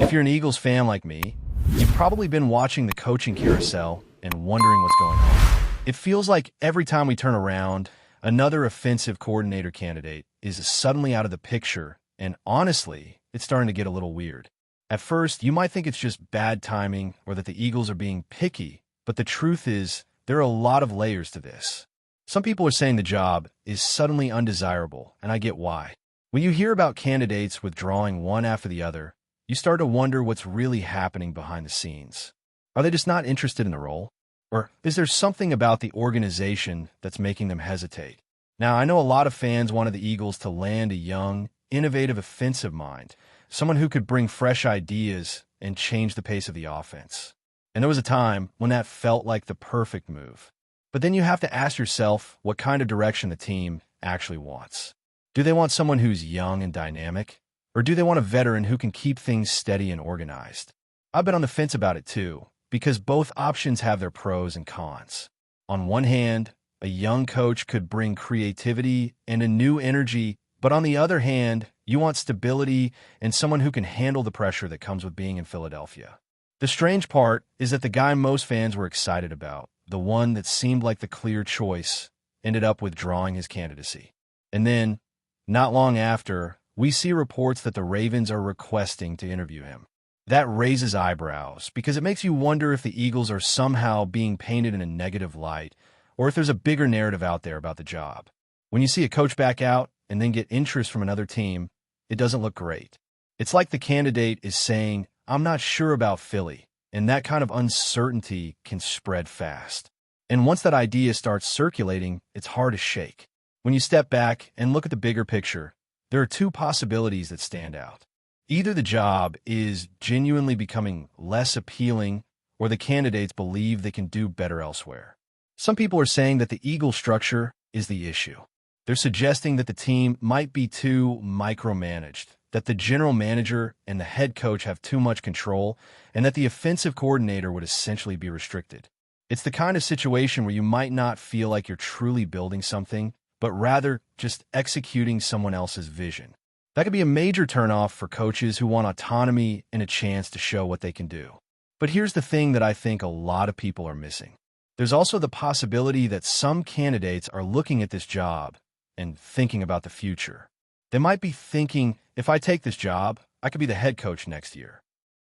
If you're an Eagles fan like me, you've probably been watching the coaching carousel and wondering what's going on. It feels like every time we turn around, another offensive coordinator candidate is suddenly out of the picture, and honestly, it's starting to get a little weird. At first, you might think it's just bad timing or that the Eagles are being picky, but the truth is, there are a lot of layers to this. Some people are saying the job is suddenly undesirable, and I get why. When you hear about candidates withdrawing one after the other, you start to wonder what's really happening behind the scenes. Are they just not interested in the role? Or is there something about the organization that's making them hesitate? Now, I know a lot of fans wanted the Eagles to land a young, innovative offensive mind, someone who could bring fresh ideas and change the pace of the offense. And there was a time when that felt like the perfect move. But then you have to ask yourself what kind of direction the team actually wants. Do they want someone who's young and dynamic? Or do they want a veteran who can keep things steady and organized? I've been on the fence about it too, because both options have their pros and cons. On one hand, a young coach could bring creativity and a new energy, but on the other hand, you want stability and someone who can handle the pressure that comes with being in Philadelphia. The strange part is that the guy most fans were excited about, the one that seemed like the clear choice, ended up withdrawing his candidacy. And then, not long after, we see reports that the Ravens are requesting to interview him. That raises eyebrows because it makes you wonder if the Eagles are somehow being painted in a negative light or if there's a bigger narrative out there about the job. When you see a coach back out and then get interest from another team, it doesn't look great. It's like the candidate is saying, "I'm not sure about Philly," and that kind of uncertainty can spread fast. And once that idea starts circulating, it's hard to shake. When you step back and look at the bigger picture, there are two possibilities that stand out. Either the job is genuinely becoming less appealing, or the candidates believe they can do better elsewhere. Some people are saying that the Eagle structure is the issue. They're suggesting that the team might be too micromanaged, that the general manager and the head coach have too much control, and that the offensive coordinator would essentially be restricted. It's the kind of situation where you might not feel like you're truly building something, but rather just executing someone else's vision. That could be a major turnoff for coaches who want autonomy and a chance to show what they can do. But here's the thing that I think a lot of people are missing. There's also the possibility that some candidates are looking at this job and thinking about the future. They might be thinking, if I take this job, I could be the head coach next year.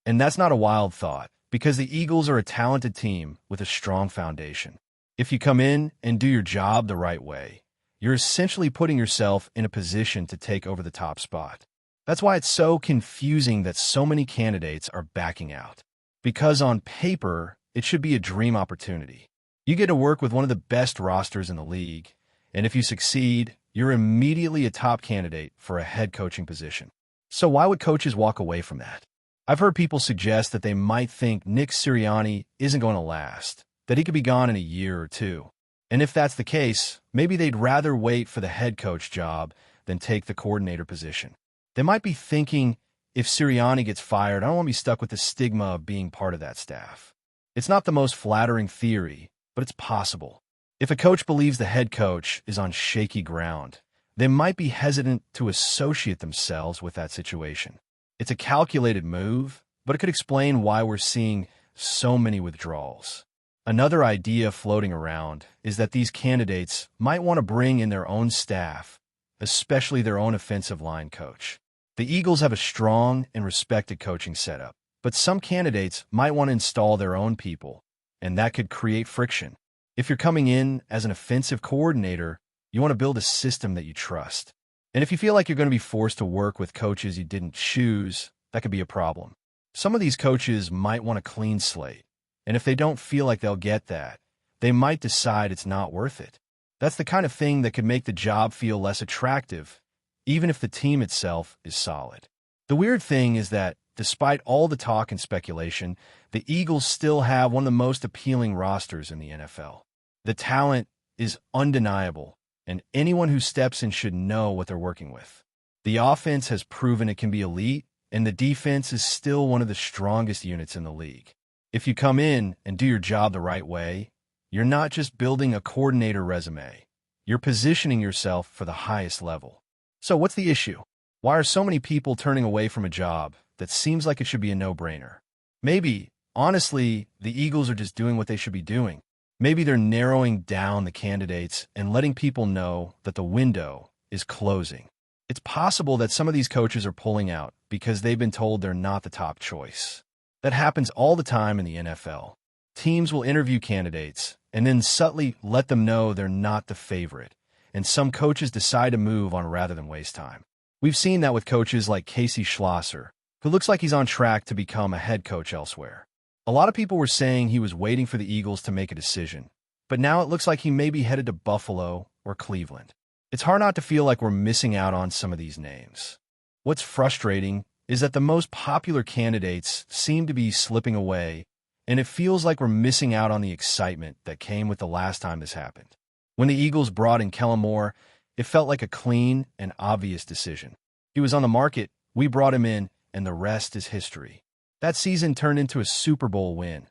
And that's not a wild thought, because the Eagles are a talented team with a strong foundation. If you come in and do your job the right way, you're essentially putting yourself in a position to take over the top spot. That's why it's so confusing that so many candidates are backing out. Because on paper, it should be a dream opportunity. You get to work with one of the best rosters in the league, and if you succeed, you're immediately a top candidate for a head coaching position. So why would coaches walk away from that? I've heard people suggest that they might think Nick Sirianni isn't going to last, that he could be gone in a year or two. And if that's the case, maybe they'd rather wait for the head coach job than take the coordinator position. They might be thinking, if Sirianni gets fired, I don't want to be stuck with the stigma of being part of that staff. It's not the most flattering theory, but it's possible. If a coach believes the head coach is on shaky ground, they might be hesitant to associate themselves with that situation. It's a calculated move, but it could explain why we're seeing so many withdrawals. Another idea floating around is that these candidates might want to bring in their own staff, especially their own offensive line coach. The Eagles have a strong and respected coaching setup, but some candidates might want to install their own people, and that could create friction. If you're coming in as an offensive coordinator, you want to build a system that you trust. And if you feel like you're going to be forced to work with coaches you didn't choose, that could be a problem. Some of these coaches might want a clean slate. And if they don't feel like they'll get that, they might decide it's not worth it. That's the kind of thing that could make the job feel less attractive, even if the team itself is solid. The weird thing is that, despite all the talk and speculation, the Eagles still have one of the most appealing rosters in the NFL. The talent is undeniable, and anyone who steps in should know what they're working with. The offense has proven it can be elite, and the defense is still one of the strongest units in the league. If you come in and do your job the right way, you're not just building a coordinator resume. You're positioning yourself for the highest level. So what's the issue? Why are so many people turning away from a job that seems like it should be a no-brainer. Maybe, honestly, the Eagles are just doing what they should be doing. Maybe they're narrowing down the candidates and letting people know that the window is closing. It's possible that some of these coaches are pulling out because they've been told they're not the top choice. That happens all the time in the NFL. Teams will interview candidates and then subtly let them know they're not the favorite, and some coaches decide to move on rather than waste time. We've seen that with coaches like Casey Schlosser, who looks like he's on track to become a head coach elsewhere. A lot of people were saying he was waiting for the Eagles to make a decision, but now it looks like he may be headed to Buffalo or Cleveland. It's hard not to feel like we're missing out on some of these names. What's frustrating is that the most popular candidates seem to be slipping away, and it feels like we're missing out on the excitement that came with the last time this happened. When the Eagles brought in Kellen Moore, it felt like a clean and obvious decision. He was on the market, we brought him in, and the rest is history. That season turned into a Super Bowl win,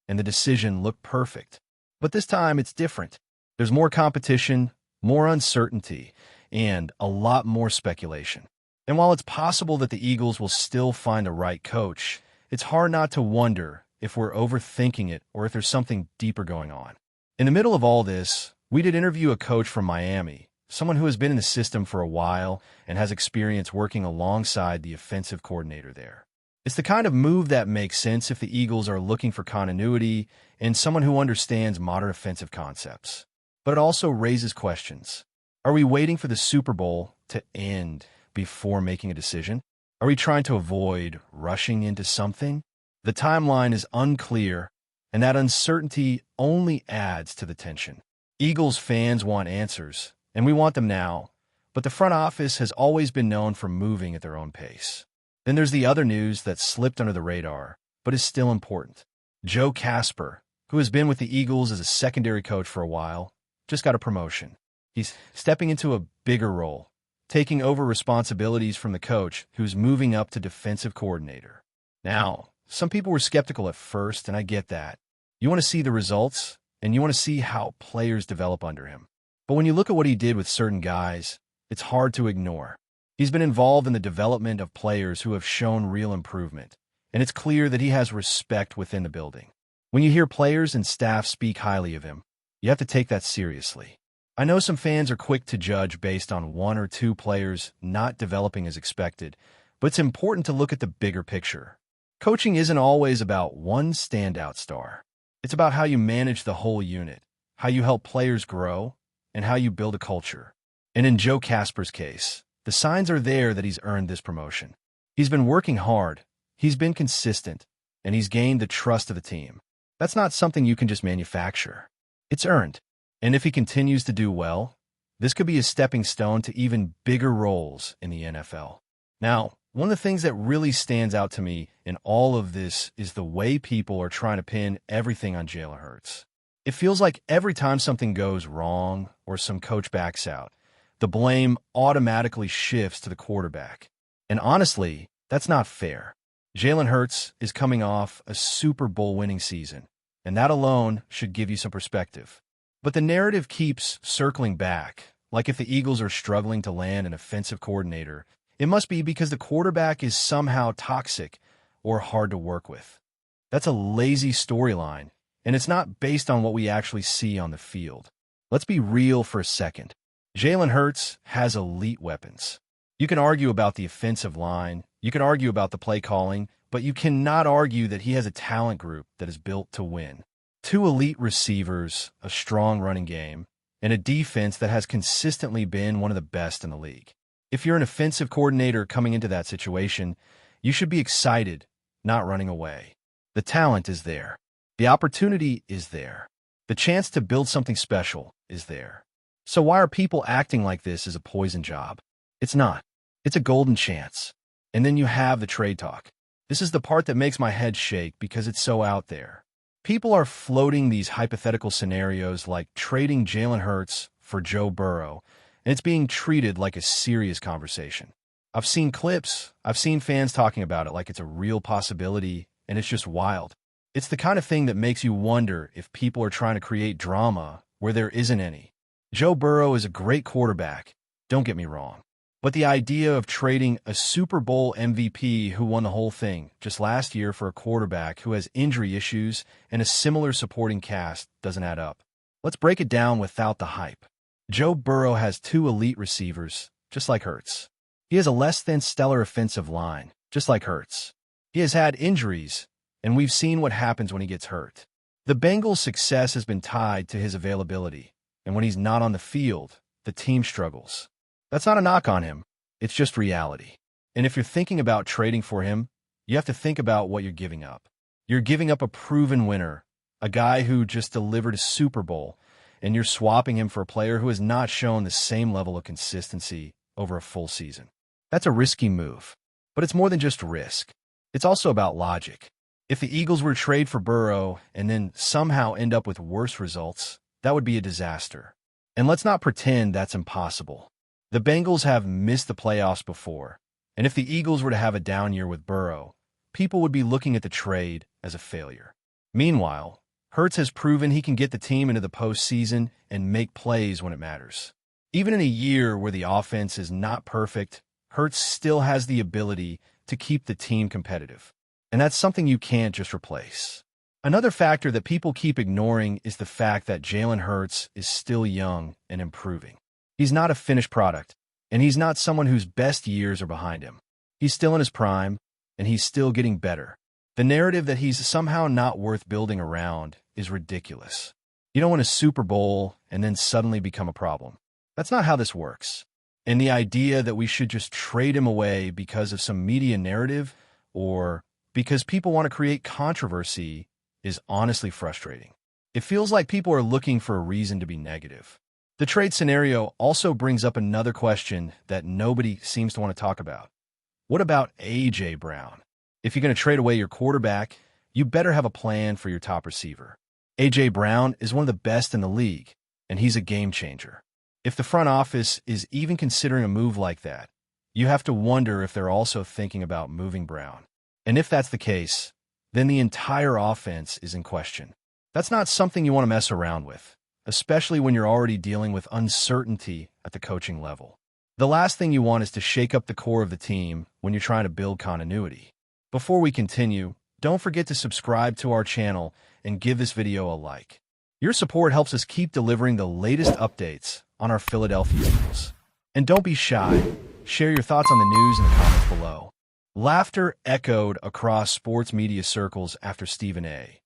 and the decision looked perfect. But this time, it's different. There's more competition, more uncertainty, and a lot more speculation. And while it's possible that the Eagles will still find the right coach, it's hard not to wonder if we're overthinking it or if there's something deeper going on. In the middle of all this, we did interview a coach from Miami, someone who has been in the system for a while and has experience working alongside the offensive coordinator there. It's the kind of move that makes sense if the Eagles are looking for continuity and someone who understands modern offensive concepts. But it also raises questions. Are we waiting for the Super Bowl to end before making a decision? Are we trying to avoid rushing into something? The timeline is unclear, and that uncertainty only adds to the tension. Eagles fans want answers, and we want them now, but the front office has always been known for moving at their own pace. Then there's the other news that slipped under the radar, but is still important. Joe Casper, who has been with the Eagles as a secondary coach for a while, just got a promotion. He's stepping into a bigger role, taking over responsibilities from the coach who's moving up to defensive coordinator. Now, some people were skeptical at first, and I get that. You want to see the results, and you want to see how players develop under him. But when you look at what he did with certain guys, it's hard to ignore. He's been involved in the development of players who have shown real improvement, and it's clear that he has respect within the building. When you hear players and staff speak highly of him, you have to take that seriously. I know some fans are quick to judge based on one or two players not developing as expected, but it's important to look at the bigger picture. Coaching isn't always about one standout star. It's about how you manage the whole unit, how you help players grow, and how you build a culture. And in Joe Casper's case, the signs are there that he's earned this promotion. He's been working hard, he's been consistent, and he's gained the trust of the team. That's not something you can just manufacture. It's earned. And if he continues to do well, this could be a stepping stone to even bigger roles in the NFL. Now, one of the things that really stands out to me in all of this is the way people are trying to pin everything on Jalen Hurts. It feels like every time something goes wrong or some coach backs out, the blame automatically shifts to the quarterback. And honestly, that's not fair. Jalen Hurts is coming off a Super Bowl winning season, and that alone should give you some perspective. But the narrative keeps circling back, like if the Eagles are struggling to land an offensive coordinator, it must be because the quarterback is somehow toxic or hard to work with. That's a lazy storyline, and it's not based on what we actually see on the field. Let's be real for a second. Jalen Hurts has elite weapons. You can argue about the offensive line, you can argue about the play calling, but you cannot argue that he has a talent group that is built to win. 2 elite receivers, a strong running game, and a defense that has consistently been one of the best in the league. If you're an offensive coordinator coming into that situation, you should be excited, not running away. The talent is there. The opportunity is there. The chance to build something special is there. So why are people acting like this is a poison job? It's not. It's a golden chance. And then you have the trade talk. This is the part that makes my head shake because it's so out there. People are floating these hypothetical scenarios like trading Jalen Hurts for Joe Burrow, and it's being treated like a serious conversation. I've seen clips, I've seen fans talking about it like it's a real possibility, and it's just wild. It's the kind of thing that makes you wonder if people are trying to create drama where there isn't any. Joe Burrow is a great quarterback, don't get me wrong. But the idea of trading a Super Bowl MVP who won the whole thing just last year for a quarterback who has injury issues and a similar supporting cast doesn't add up. Let's break it down without the hype. Joe Burrow has two elite receivers, just like Hurts. He has a less than stellar offensive line, just like Hurts. He has had injuries, and we've seen what happens when he gets hurt. The Bengals' success has been tied to his availability, and when he's not on the field, the team struggles. That's not a knock on him. It's just reality. And if you're thinking about trading for him, you have to think about what you're giving up. You're giving up a proven winner, a guy who just delivered a Super Bowl, and you're swapping him for a player who has not shown the same level of consistency over a full season. That's a risky move. But it's more than just risk. It's also about logic. If the Eagles were to trade for Burrow and then somehow end up with worse results, that would be a disaster. And let's not pretend that's impossible. The Bengals have missed the playoffs before, and if the Eagles were to have a down year with Burrow, people would be looking at the trade as a failure. Meanwhile, Hurts has proven he can get the team into the postseason and make plays when it matters. Even in a year where the offense is not perfect, Hurts still has the ability to keep the team competitive. And that's something you can't just replace. Another factor that people keep ignoring is the fact that Jalen Hurts is still young and improving. He's not a finished product, and he's not someone whose best years are behind him. He's still in his prime, and he's still getting better. The narrative that he's somehow not worth building around is ridiculous. You don't win a Super Bowl and then suddenly become a problem. That's not how this works. And the idea that we should just trade him away because of some media narrative or because people want to create controversy is honestly frustrating. It feels like people are looking for a reason to be negative. The trade scenario also brings up another question that nobody seems to want to talk about. What about A.J. Brown? If you're going to trade away your quarterback, you better have a plan for your top receiver. A.J. Brown is one of the best in the league, and he's a game changer. If the front office is even considering a move like that, you have to wonder if they're also thinking about moving Brown. And if that's the case, then the entire offense is in question. That's not something you want to mess around with, especially when you're already dealing with uncertainty at the coaching level. The last thing you want is to shake up the core of the team when you're trying to build continuity. Before we continue, don't forget to subscribe to our channel and give this video a like. Your support helps us keep delivering the latest updates on our Philadelphia Eagles. And don't be shy. Share your thoughts on the news in the comments below. Laughter echoed across sports media circles after Stephen A.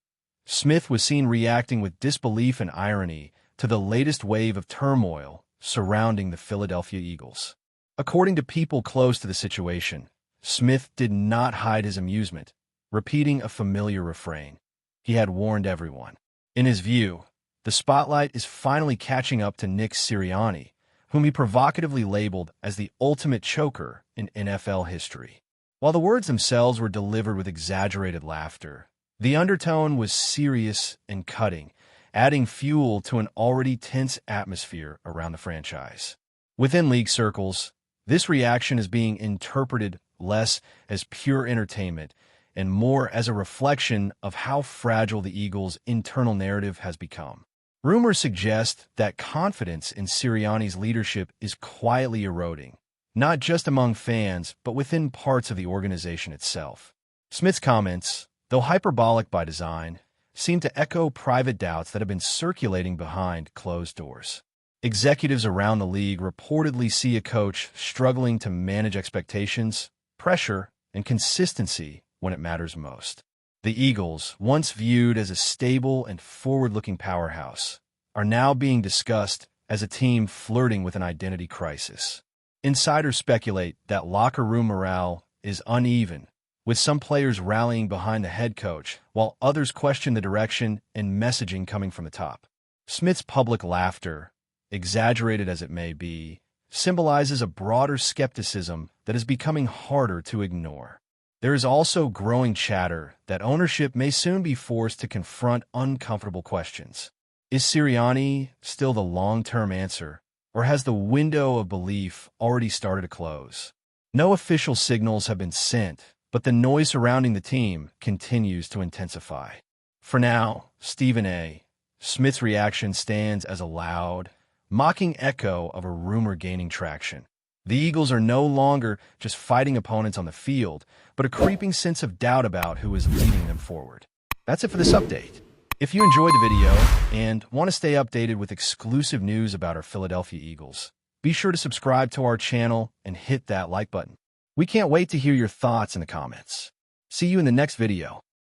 Smith was seen reacting with disbelief and irony to the latest wave of turmoil surrounding the Philadelphia Eagles. According to people close to the situation, Smith did not hide his amusement, repeating a familiar refrain. He had warned everyone. In his view, the spotlight is finally catching up to Nick Sirianni, whom he provocatively labeled as the ultimate choker in NFL history. While the words themselves were delivered with exaggerated laughter, the undertone was serious and cutting, adding fuel to an already tense atmosphere around the franchise. Within league circles, this reaction is being interpreted less as pure entertainment and more as a reflection of how fragile the Eagles' internal narrative has become. Rumors suggest that confidence in Sirianni's leadership is quietly eroding, not just among fans, but within parts of the organization itself. Smith's comments, though hyperbolic by design, seem to echo private doubts that have been circulating behind closed doors. Executives around the league reportedly see a coach struggling to manage expectations, pressure, and consistency when it matters most. The Eagles, once viewed as a stable and forward-looking powerhouse, are now being discussed as a team flirting with an identity crisis. Insiders speculate that locker room morale is uneven, with some players rallying behind the head coach, while others question the direction and messaging coming from the top. Smith's public laughter, exaggerated as it may be, symbolizes a broader skepticism that is becoming harder to ignore. There is also growing chatter that ownership may soon be forced to confront uncomfortable questions. Is Sirianni still the long-term answer, or has the window of belief already started to close? No official signals have been sent, but the noise surrounding the team continues to intensify. For now, Stephen A. Smith's reaction stands as a loud, mocking echo of a rumor gaining traction. The Eagles are no longer just fighting opponents on the field, but a creeping sense of doubt about who is leading them forward. That's it for this update. If you enjoyed the video and want to stay updated with exclusive news about our Philadelphia Eagles, be sure to subscribe to our channel and hit that like button. We can't wait to hear your thoughts in the comments. See you in the next video.